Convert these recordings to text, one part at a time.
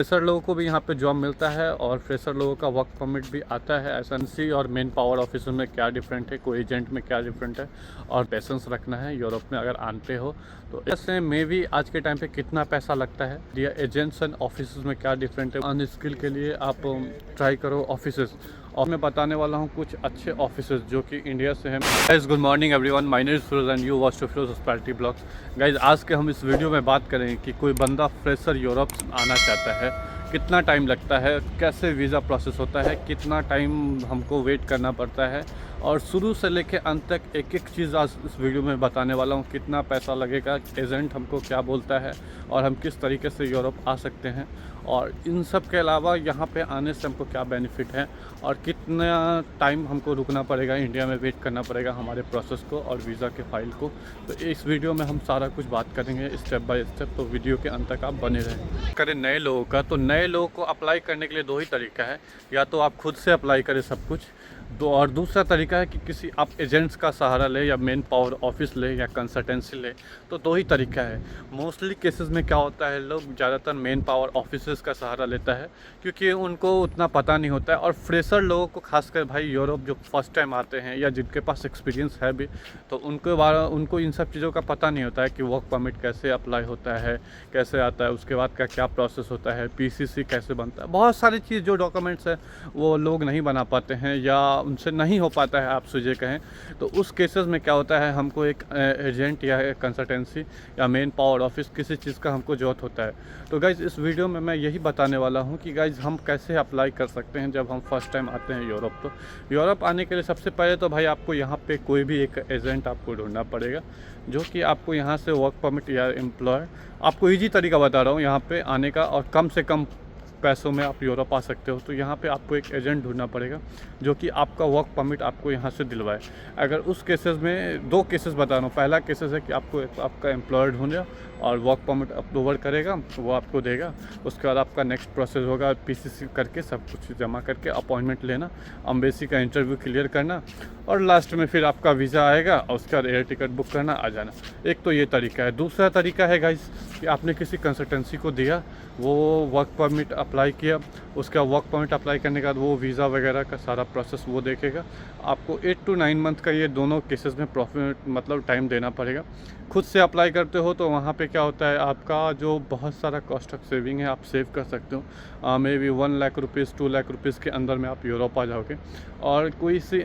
Fresher लोगों को भी यहाँ पे जॉब मिलता है और फ्रेशर लोगों का वर्क परमिट भी आता है। एसएनसी और मेन पावर ऑफिसर में क्या डिफरेंट है, कोई एजेंट में क्या डिफरेंट है और पेशेंस रखना है यूरोप में अगर आते हो तो। ऐसे में भी आज के टाइम पे कितना पैसा लगता है या एजेंट्स एंड ऑफिस में क्या डिफरेंट है। अनस्किल के लिए आप ट्राई करो ऑफिस और मैं बताने वाला हूँ कुछ अच्छे ऑफिसेज जो कि इंडिया से हैं। Guys good morning everyone, my name is Firoz and you watch to Firoz hospitality blogs. Guys आज के हम इस वीडियो में बात करेंगे कि कोई बंदा फ्रेशर यूरोप आना चाहता है, कितना टाइम लगता है, कैसे वीज़ा प्रोसेस होता है, कितना टाइम हमको वेट करना पड़ता है और शुरू से लेके अंत तक एक एक चीज़ आज इस वीडियो में बताने वाला हूँ। कितना पैसा लगेगा, एजेंट हमको क्या बोलता है और हम किस तरीके से यूरोप आ सकते हैं और इन सब के अलावा यहाँ पे आने से हमको क्या बेनिफिट है और कितना टाइम हमको रुकना पड़ेगा, इंडिया में वेट करना पड़ेगा हमारे प्रोसेस को और वीज़ा के फ़ाइल को। तो इस वीडियो में हम सारा कुछ बात करेंगे स्टेप बाय स्टेप, तो वीडियो के अंत तक आप बने रहें। करें नए लोगों का, तो नए लोगों को अप्लाई करने के लिए दो ही तरीका है, या तो आप खुद से अप्लाई करें सब कुछ, और दूसरा तरीका है कि किसी आप एजेंट्स का सहारा ले या मेन पावर ऑफिस ले या कंसल्टेंसी ले। तो दो ही तरीका है। मोस्टली केसेस में क्या होता है, लोग ज़्यादातर मेन पावर ऑफिस का सहारा लेता है क्योंकि उनको उतना पता नहीं होता है। और फ्रेशर लोगों को खासकर भाई यूरोप जो फर्स्ट टाइम आते हैं या जिनके पास एक्सपीरियंस है भी, तो उनको इन सब चीज़ों का पता नहीं होता है कि वर्क परमिट कैसे अप्लाई होता है, कैसे आता है, उसके बाद का क्या प्रोसेस होता है, पीसीसी कैसे बनता है। बहुत सारी चीज़ जो डॉक्यूमेंट्स है वो लोग नहीं बना पाते हैं या उनसे नहीं हो पाता है, आप सुझे कहें। तो उस केसेस में क्या होता है, हमको एक एजेंट या कंसल्टेंसी या मेन पावर ऑफिस किसी चीज़ का हमको ज़रूरत होता है। तो गाइज़ इस वीडियो में मैं यही बताने वाला हूँ कि गाइज़ हम कैसे अप्लाई कर सकते हैं जब हम फर्स्ट टाइम आते हैं यूरोप। तो यूरोप आने के लिए सबसे पहले तो भाई आपको यहाँ पे कोई भी एक एजेंट आपको ढूंढना पड़ेगा जो कि आपको यहाँ से वर्क परमिट या एम्प्लॉयर, आपको ईजी तरीका बता रहा हूँ यहाँ पे आने का और कम से कम पैसों में आप यूरोप आ सकते हो। तो यहाँ पे आपको एक एजेंट ढूंढना पड़ेगा जो कि आपका वर्क परमिट आपको यहाँ से दिलवाए। अगर उस केसेस में दो केसेस बता रहा हूँ, पहला केसेस है कि आपको आपका एम्प्लॉयर ढूंढे और वर्क परमिट अप्रूवल करेगा, वो आपको देगा। उसके बाद आपका नेक्स्ट प्रोसेस होगा पीसीसी करके सब कुछ जमा करके अपॉइंटमेंट लेना, अम्बेसी का इंटरव्यू क्लियर करना और लास्ट में फिर आपका वीज़ा आएगा और उसके बाद एयर टिकट बुक करना, आ जाना। एक तो ये तरीका है। दूसरा तरीका है गाइस कि आपने किसी कंसल्टेंसी को दिया, वो वर्क परमिट अप्लाई किया, उसका वर्क परमिट अप्लाई करने के बाद वो वीज़ा वगैरह का सारा प्रोसेस वो देखेगा। आपको 8 to 9 मंथ का ये दोनों केसेस में प्रॉफिट मतलब टाइम देना पड़ेगा। खुद से अप्लाई करते हो तो वहाँ पे क्या होता है, आपका जो बहुत सारा कॉस्ट ऑफ सेविंग है आप सेव कर सकते हो। May be 1 lakh rupees 2 lakh rupees के अंदर में आप यूरोप आ जाओगे। और कोई सी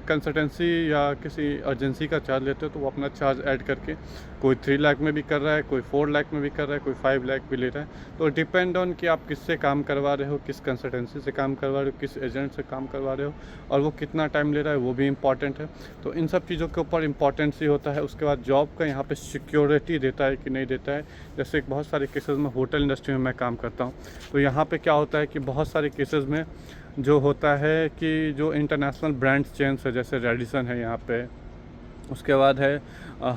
कंसल्टेंसी या किसी एजेंसी का चार्ज लेते हो तो वो अपना चार्ज ऐड करके कोई 3 लाख में भी कर रहा है, कोई 4 लाख में भी कर रहा है, कोई 5 लाख भी ले रहा है। तो डिपेंड ऑन कि आप किससे काम करवा रहे हो, किस कंसल्टेंसी से काम करवा रहे हो, किस एजेंट से काम करवा रहे हो और वो कितना टाइम ले रहा है, वो भी इम्पॉर्टेंट है। तो इन सब चीज़ों के ऊपर इम्पॉर्टेंस ही होता है। उसके बाद जॉब का यहाँ पे सिक्योरिटी देता है कि नहीं देता है। जैसे बहुत सारे केसेस में होटल इंडस्ट्री में मैं काम करता हूँ, तो यहाँ पे क्या होता है कि बहुत सारे केसेस में जो होता है कि जो इंटरनेशनल ब्रांड चेन्स है, जैसे रेडिसन है यहाँ पे, उसके बाद है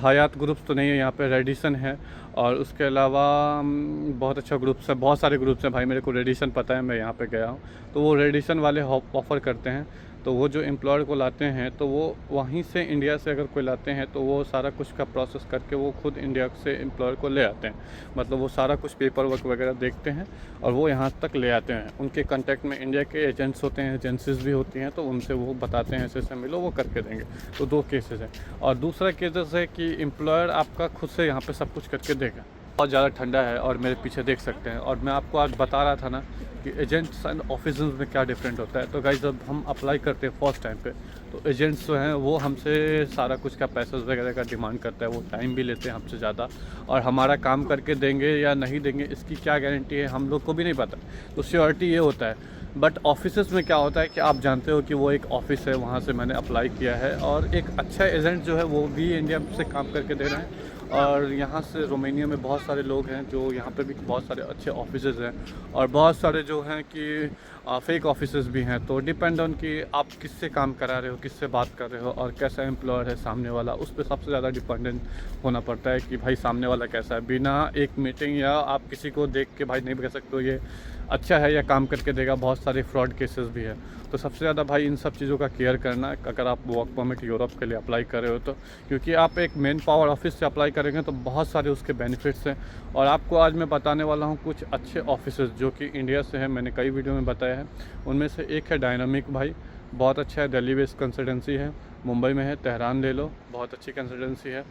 हयात ग्रुप्स तो नहीं है यहाँ पे, रेडिसन है। और उसके अलावा बहुत अच्छा ग्रुप्स है, बहुत सारे ग्रुप्स हैं भाई, मेरे को रेडिसन पता है, मैं यहाँ पे गया हूँ। तो वो रेडिसन वाले ऑफ़र करते हैं, तो वो जो एम्प्लॉयर को लाते हैं तो वो वहीं से इंडिया से अगर कोई लाते हैं तो वो सारा कुछ का प्रोसेस करके वो खुद इंडिया से एम्प्लॉयर को ले आते हैं। मतलब वो सारा कुछ पेपर वर्क वगैरह देखते हैं और वो यहाँ तक ले आते हैं। उनके कांटेक्ट में इंडिया के एजेंट्स होते हैं, एजेंसीज भी होती हैं, तो उनसे वो बताते हैं ऐसे ऐसे मिलो, वो करके देंगे। तो दो केसेस हैं। और दूसरा केसेस है कि एम्प्लॉयर आपका खुद से यहाँ पर सब कुछ करके देगा। बहुत ज़्यादा ठंडा है और मेरे पीछे देख सकते हैं। और मैं आपको आज बता रहा था ना कि एजेंट्स एंड ऑफिस में क्या डिफरेंट होता है। तो गाइस जब हम अप्लाई करते हैं फर्स्ट टाइम पे, तो एजेंट्स जो हैं वो हमसे सारा कुछ का पैसा वगैरह का डिमांड करता है, वो टाइम भी लेते हैं हमसे ज़्यादा और हमारा काम करके देंगे या नहीं देंगे इसकी क्या गारंटी है हम लोग को भी नहीं पता। तो श्योरिटी ये होता है। बट ऑफिस में क्या होता है कि आप जानते हो कि वो एक ऑफ़िस है, वहाँ से मैंने अप्लाई किया है और एक अच्छा एजेंट जो है वो भी इंडिया से काम करके दे रहे हैं। और यहाँ से रोमानिया में बहुत सारे लोग हैं जो यहाँ पे भी बहुत सारे अच्छे ऑफिसेज़ हैं और बहुत सारे जो हैं कि फेक ऑफिसेज़ भी हैं। तो डिपेंड ऑन कि आप किससे काम करा रहे हो, किससे बात कर रहे हो और कैसा एम्प्लॉयर है सामने वाला, उस पर सबसे ज़्यादा डिपेंडेंट होना पड़ता है कि भाई सामने वाला कैसा है। बिना एक मीटिंग या आप किसी को देख के भाई नहीं कह सकते हो ये अच्छा है या काम करके देगा। बहुत सारे फ्रॉड केसेस भी है। तो सबसे ज़्यादा भाई इन सब चीज़ों का केयर करना है अगर आप वर्क परमिट यूरोप के लिए अप्लाई कर रहे हो तो, क्योंकि आप एक मेन पावर ऑफिस से अप्लाई करेंगे तो बहुत सारे उसके बेनिफिट्स हैं। और आपको आज मैं बताने वाला हूँ कुछ अच्छे ऑफिसेस जो कि इंडिया से हैं, मैंने कई वीडियो में बताया है। उनमें से एक है डायनामिक भाई, बहुत अच्छा है, दिल्ली बेस्ड कंसल्टेंसी है, मुंबई में है, तेहरान ले लो, बहुत अच्छी कंसल्टेंसी है।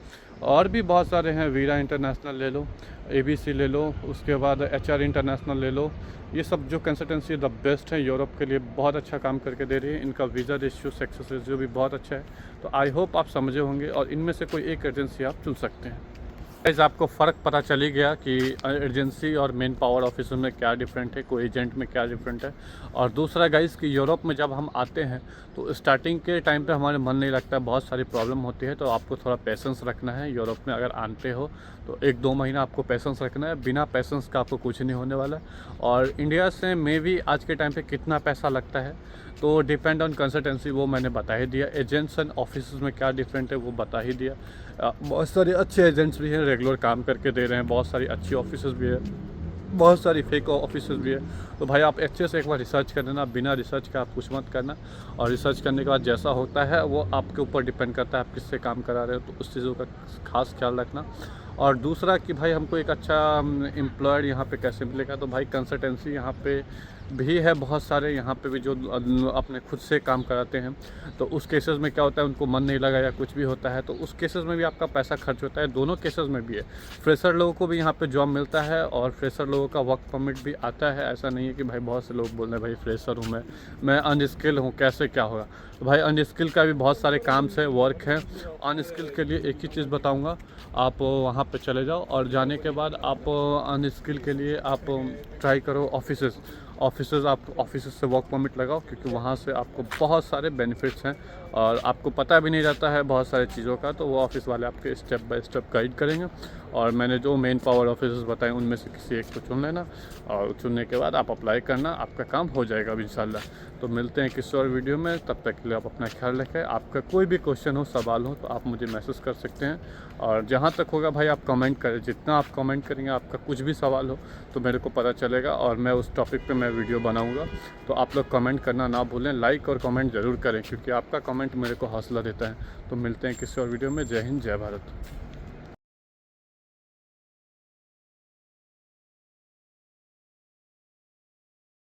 और भी बहुत सारे हैं, वीरा इंटरनेशनल ले लो, ABC ले लो, उसके बाद HR इंटरनेशनल ले लो। ये सब जो कंसल्टेंसी द बेस्ट है यूरोप के लिए, बहुत अच्छा काम करके दे रही है। इनका वीज़ा रेशियो सक्सेस रेशियो भी बहुत अच्छा है। तो आई होप आप समझे होंगे और इनमें से कोई एक एजेंसी आप चुन सकते हैं। गाइस आपको फ़र्क पता चली गया कि एजेंसी और मेन पावर ऑफिस में क्या डिफरेंट है, कोई एजेंट में क्या डिफरेंट है। और दूसरा गाइस कि यूरोप में जब हम आते हैं तो स्टार्टिंग के टाइम पे हमारे मन नहीं लगता, बहुत सारी प्रॉब्लम होती है। तो आपको थोड़ा पेशेंस रखना है। यूरोप में अगर आते हो तो 1-2 महीना आपको पेशेंस रखना है, बिना पेशेंस का आपको कुछ नहीं होने वाला। और इंडिया से मे भी आज के टाइम पे कितना पैसा लगता है तो डिपेंड ऑन कंसल्टेंसी, वो मैंने बता ही दिया। एजेंट्स एंड ऑफिस में क्या डिफरेंट है वो बता ही दिया। बहुत सारे अच्छे एजेंट्स भी हैं, रेगुलर काम करके दे रहे हैं, बहुत सारी अच्छी ऑफिस भी है, बहुत सारी फेक ऑफिस भी है। तो भाई आप अच्छे से एक बार रिसर्च कर लेना, बिना रिसर्च का आप कुछ मत करना। और रिसर्च करने के बाद जैसा होता है वो आपके ऊपर डिपेंड करता है आप किससे काम करा रहे हो, तो उस चीज़ों का खास ख्याल रखना। और दूसरा कि भाई हमको एक अच्छा एम्प्लॉयर यहाँ पे कैसे मिलेगा, तो भाई कंसल्टेंसी यहाँ पे भी है बहुत सारे, यहाँ पे भी जो अपने खुद से काम कराते हैं। तो उस केसेस में क्या होता है, उनको मन नहीं लगा या कुछ भी होता है तो उस केसेस में भी आपका पैसा खर्च होता है। दोनों केसेस में भी है। फ्रेशर लोगों को भी यहाँ पे जॉब मिलता है और फ्रेशर लोगों का वर्क परमिट भी आता है। ऐसा नहीं है कि भाई बहुत से लोग बोल रहे हैं भाई फ्रेशर हूँ मैं अनस्किल हूँ, कैसे क्या होगा। तो भाई अनस्किल का भी बहुत सारे काम से वर्क है। अनस्किल के लिए एक ही चीज़ बताऊँगा, आप वहाँ पे चले जाओ और जाने के बाद आप अनस्किल के लिए आप ट्राई करो ऑफिसेज आप ऑफिसेज से वर्क परमिट लगाओ, क्योंकि वहाँ से आपको बहुत सारे बेनिफिट्स हैं और आपको पता भी नहीं रहता है बहुत सारी चीज़ों का। तो वो ऑफिस वाले आपके स्टेप बाय स्टेप गाइड करेंगे। और मैंने जो मेन पावर ऑफिस बताए उनमें से किसी एक को चुन लेना और चुनने के बाद आप अप्लाई करना, आपका काम हो जाएगा अब इंशाल्लाह। तो मिलते हैं किसी और वीडियो में, तब तक के लिए आप अपना ख्याल रखें। आपका कोई भी क्वेश्चन हो, सवाल हो तो आप मुझे मैसेज कर सकते हैं। और जहाँ तक होगा भाई आप कमेंट करें, जितना आप कमेंट करेंगे, आपका कुछ भी सवाल हो तो मेरे को पता चलेगा और मैं उस टॉपिक पे मैं वीडियो बनाऊंगा। तो आप लोग कमेंट करना ना भूलें, लाइक और कमेंट ज़रूर करें, क्योंकि आपका कमेंट मेरे को हौसला देता है। तो मिलते हैं किसी और वीडियो में। जय हिंद, जय भारत।